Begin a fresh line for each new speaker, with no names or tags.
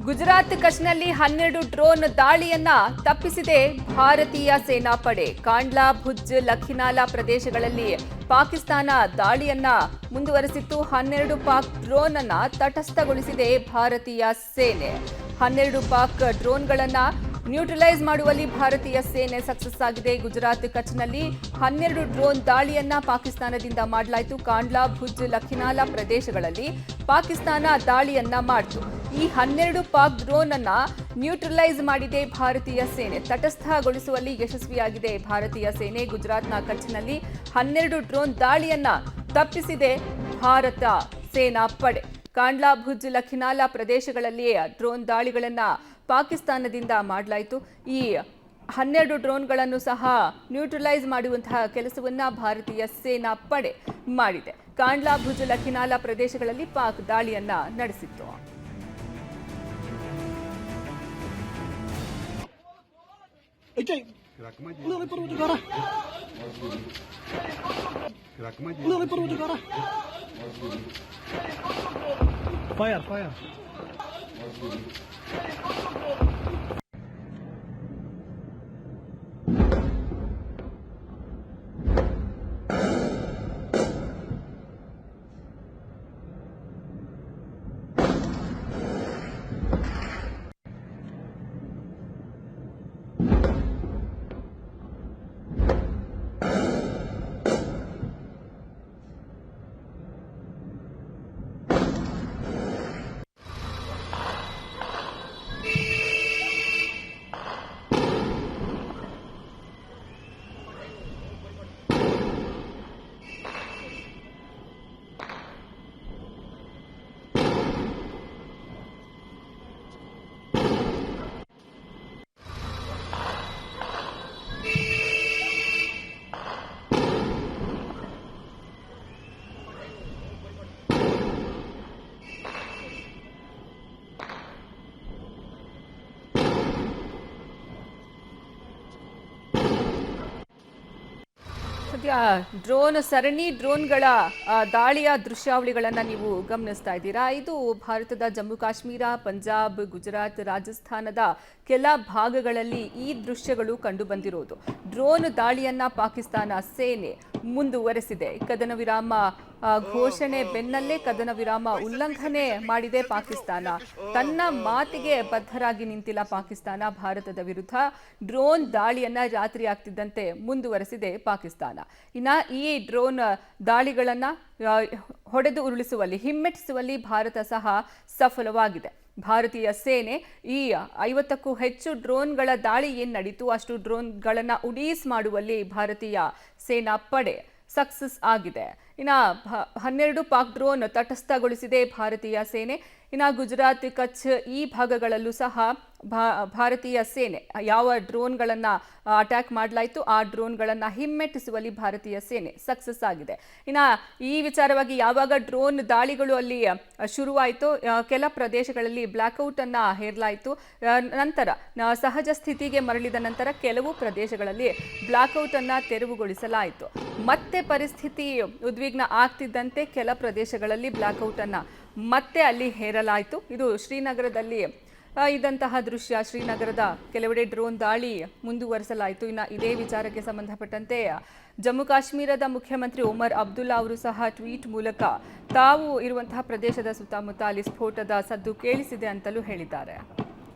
Gujarat ಕಚ್ನಲ್ಲಿ 12 drone ದಾಳಿಯನ್ನ ತಪ್ಪಿಸಿದೆ ಭಾರತೀಯ ಸೇನಾಪಡೆ. ಕಾಂಡ್ಲಾ, ಭುಜ್, ಲಖಿನಾಲಾ ಪ್ರದೇಶಗಳಲ್ಲಿ ಪಾಕಿಸ್ತಾನ ದಾಳಿಯನ್ನ ಮುಂದುವರೆಸಿತ್ತು. 12 ಪಾಕ್ ಡ್ರೋನ್ ಅನ್ನ ತಟಸ್ಥಗೊಳಿಸಿದೆ ಭಾರತೀಯ ಸೇನೆ. 12 ಪಾಕ್ ಡ್ರೋನ್ಗಳನ್ನ ನ್ಯೂಟ್ರಲೈಸ್ ಮಾಡುವಲ್ಲಿ ಭಾರತೀಯ ಸೇನೆ ಸಕ್ಸಸ್ ಆಗಿದೆ. ಗುಜರಾತ್ ಕಚ್ನಲ್ಲಿ 12 ಡ್ರೋನ್ ದಾಳಿಯನ್ನ ಪಾಕಿಸ್ತಾನದಿಂದ ಮಾಡಲಾಯಿತು. ಕಾಂಡ್ಲಾ, ಭುಜ್, ಲಖಿನಾಲಾ ಪ್ರದೇಶಗಳಲ್ಲಿ ಪಾಕಿಸ್ತಾನ ದಾಳಿಯನ್ನ ಮಾಡಿತು. ಈ 12 ಪಾಕ್ ಡ್ರೋನ್ ಅನ್ನ ನ್ಯೂಟ್ರಲೈಸ್ ಮಾಡಿದೆ ಭಾರತೀಯ ಸೇನೆ. ತಟಸ್ಥಗೊಳಿಸುವಲ್ಲಿ ಯಶಸ್ವಿಯಾಗಿದೆ ಭಾರತೀಯ ಸೇನೆ. ಗುಜರಾತ್ನ ಕಚ್ನಲ್ಲಿ 12 ಡ್ರೋನ್ ದಾಳಿಯನ್ನ ತಪ್ಪಿಸಿದೆ ಭಾರತ ಸೇನಾ ಪಡೆ. ಕಾಂಡ್ಲಾ, ಭುಜ್, ಲಖಿನಾಲಾ ಪ್ರದೇಶಗಳಲ್ಲಿ ಡ್ರೋನ್ ದಾಳಿಗಳನ್ನ ಪಾಕಿಸ್ತಾನದಿಂದ ಮಾಡಲಾಯಿತು. ಈ 12 ಡ್ರೋನ್ಗಳನ್ನು ಸಹ ನ್ಯೂಟ್ರಲೈಸ್ ಮಾಡುವಂತಹ ಕೆಲಸವನ್ನ ಭಾರತೀಯ ಸೇನಾ ಪಡೆ ಮಾಡಿದೆ. ಕಾಂಡ್ಲಾ, ಭುಜ್, ಲಖಿನಾಲಾ ಪ್ರದೇಶಗಳಲ್ಲಿ ಪಾಕ್ ದಾಳಿಯನ್ನ ನಡೆಸಿತ್ತು.
Fire.
ಸದ್ಯ ಸರಣಿ ಡ್ರೋನ್ಗಳ ದಾಳಿಯ ದೃಶ್ಯಾವಳಿಗಳನ್ನು ನೀವು ಗಮನಿಸ್ತಾ ಇದ್ದೀರಾ. ಇದು ಭಾರತದ ಜಮ್ಮು ಕಾಶ್ಮೀರ, ಪಂಜಾಬ್, ಗುಜರಾತ್, ರಾಜಸ್ಥಾನದ ಕೆಲ ಭಾಗಗಳಲ್ಲಿ ಈ ದೃಶ್ಯಗಳು ಕಂಡು ಬಂದಿರೋದು. ಡ್ರೋನ್ ದಾಳಿಯನ್ನ ಪಾಕಿಸ್ತಾನ ಸೇನೆ ಮುಂದುವರೆಸಿದೆ. ಕದನ ವಿರಾಮ ಘೋಷಣೆ ಬೆನ್ನಲ್ಲೇ ಕದನ ವಿರಾಮ ಉಲ್ಲಂಘನೆ ಮಾಡಿದೆ ಪಾಕಿಸ್ತಾನ. ತನ್ನ ಮಾತಿಗೆ ಬದ್ಧರಾಗಿ ನಿಂತಿಲ್ಲ ಪಾಕಿಸ್ತಾನ. ಭಾರತದ ವಿರುದ್ಧ ಡ್ರೋನ್ ದಾಳಿಯನ್ನ ರಾತ್ರಿ ಆಗ್ತಿದ್ದಂತೆ ಮುಂದುವರೆಸಿದೆ ಪಾಕಿಸ್ತಾನ. ಇನ್ನ ಈ ಡ್ರೋನ್ ದಾಳಿಗಳನ್ನ ಹೊಡೆದು ಉರುಳಿಸುವಲ್ಲಿ, ಹಿಮ್ಮೆಟ್ಟಿಸುವಲ್ಲಿ ಭಾರತ ಸಹ ಸಫಲವಾಗಿದೆ. ಭಾರತೀಯ ಸೇನೆ ಈ 50ಕ್ಕೂ ಹೆಚ್ಚು ಡ್ರೋನ್ಗಳ ದಾಳಿ ಏನು ನಡೀತು, ಅಷ್ಟು ಡ್ರೋನ್ಗಳನ್ನು ಉಡೀಸ್ ಮಾಡುವಲ್ಲಿ ಭಾರತೀಯ ಸೇನಾ ಪಡೆ ಸಕ್ಸಸ್ ಆಗಿದೆ. ಇನ್ನು 12 ಪಾಕ್ ಡ್ರೋನ್ ತಟಸ್ಥಗೊಳಿಸಿದೆ ಭಾರತೀಯ ಸೇನೆ. ಇನ್ನು ಗುಜರಾತ್, ಕಚ್ ಈ ಭಾಗಗಳಲ್ಲೂ ಸಹ ಭಾರತೀಯ ಸೇನೆ ಯಾವ ಡ್ರೋನ್ಗಳನ್ನು ಅಟ್ಯಾಕ್ ಮಾಡಲಾಯಿತು ಆ ಡ್ರೋನ್ಗಳನ್ನು ಹಿಮ್ಮೆಟ್ಟಿಸುವಲ್ಲಿ ಭಾರತೀಯ ಸೇನೆ ಸಕ್ಸಸ್ ಆಗಿದೆ. ಇನ್ನು ಈ ವಿಚಾರವಾಗಿ ಯಾವಾಗ ಡ್ರೋನ್ ದಾಳಿಗಳು ಅಲ್ಲಿ ಶುರುವಾಯಿತು, ಕೆಲ ಪ್ರದೇಶಗಳಲ್ಲಿ ಬ್ಲ್ಯಾಕ್ಔಟ್ ಅನ್ನ ಹೇರಲಾಯಿತು. ನಂತರ ಸಹಜ ಸ್ಥಿತಿಗೆ ಮರಳಿದ ನಂತರ ಕೆಲವು ಪ್ರದೇಶಗಳಲ್ಲಿ ಬ್ಲ್ಯಾಕ್ಔಟ್ ಅನ್ನ ತೆರವುಗೊಳಿಸಲಾಯಿತು. ಮತ್ತೆ ಪರಿಸ್ಥಿತಿ ಉದ್ವಿಗ್ನ ಆಗ್ತಿದ್ದಂತೆ ಕೆಲ ಪ್ರದೇಶಗಳಲ್ಲಿ ಬ್ಲ್ಯಾಕ್ಔಟ್ ಅನ್ನ ಮತ್ತೆ ಅಲ್ಲಿ ಹೇರಲಾಯಿತು. ಇದು ಶ್ರೀನಗರದಲ್ಲಿ ಇದ್ದಂತಹ ದೃಶ್ಯ. ಶ್ರೀನಗರದ ಕೆಲವೆಡೆ ಡ್ರೋನ್ ದಾಳಿ ಮುಂದುವರೆಸಲಾಯಿತು. ಇನ್ನು ಇದೇ ವಿಚಾರಕ್ಕೆ ಸಂಬಂಧಪಟ್ಟಂತೆ ಜಮ್ಮು ಕಾಶ್ಮೀರದ ಮುಖ್ಯಮಂತ್ರಿ ಒಮರ್ ಅಬ್ದುಲ್ಲಾ ಅವರು ಸಹ ಟ್ವೀಟ್ ಮೂಲಕ ತಾವು ಇರುವಂತಹ ಪ್ರದೇಶದ ಸುತ್ತಮುತ್ತ ಅಲ್ಲಿ ಸ್ಫೋಟದ ಸದ್ದು ಕೇಳಿಸಿದೆ ಅಂತಲೂ ಹೇಳಿದ್ದಾರೆ.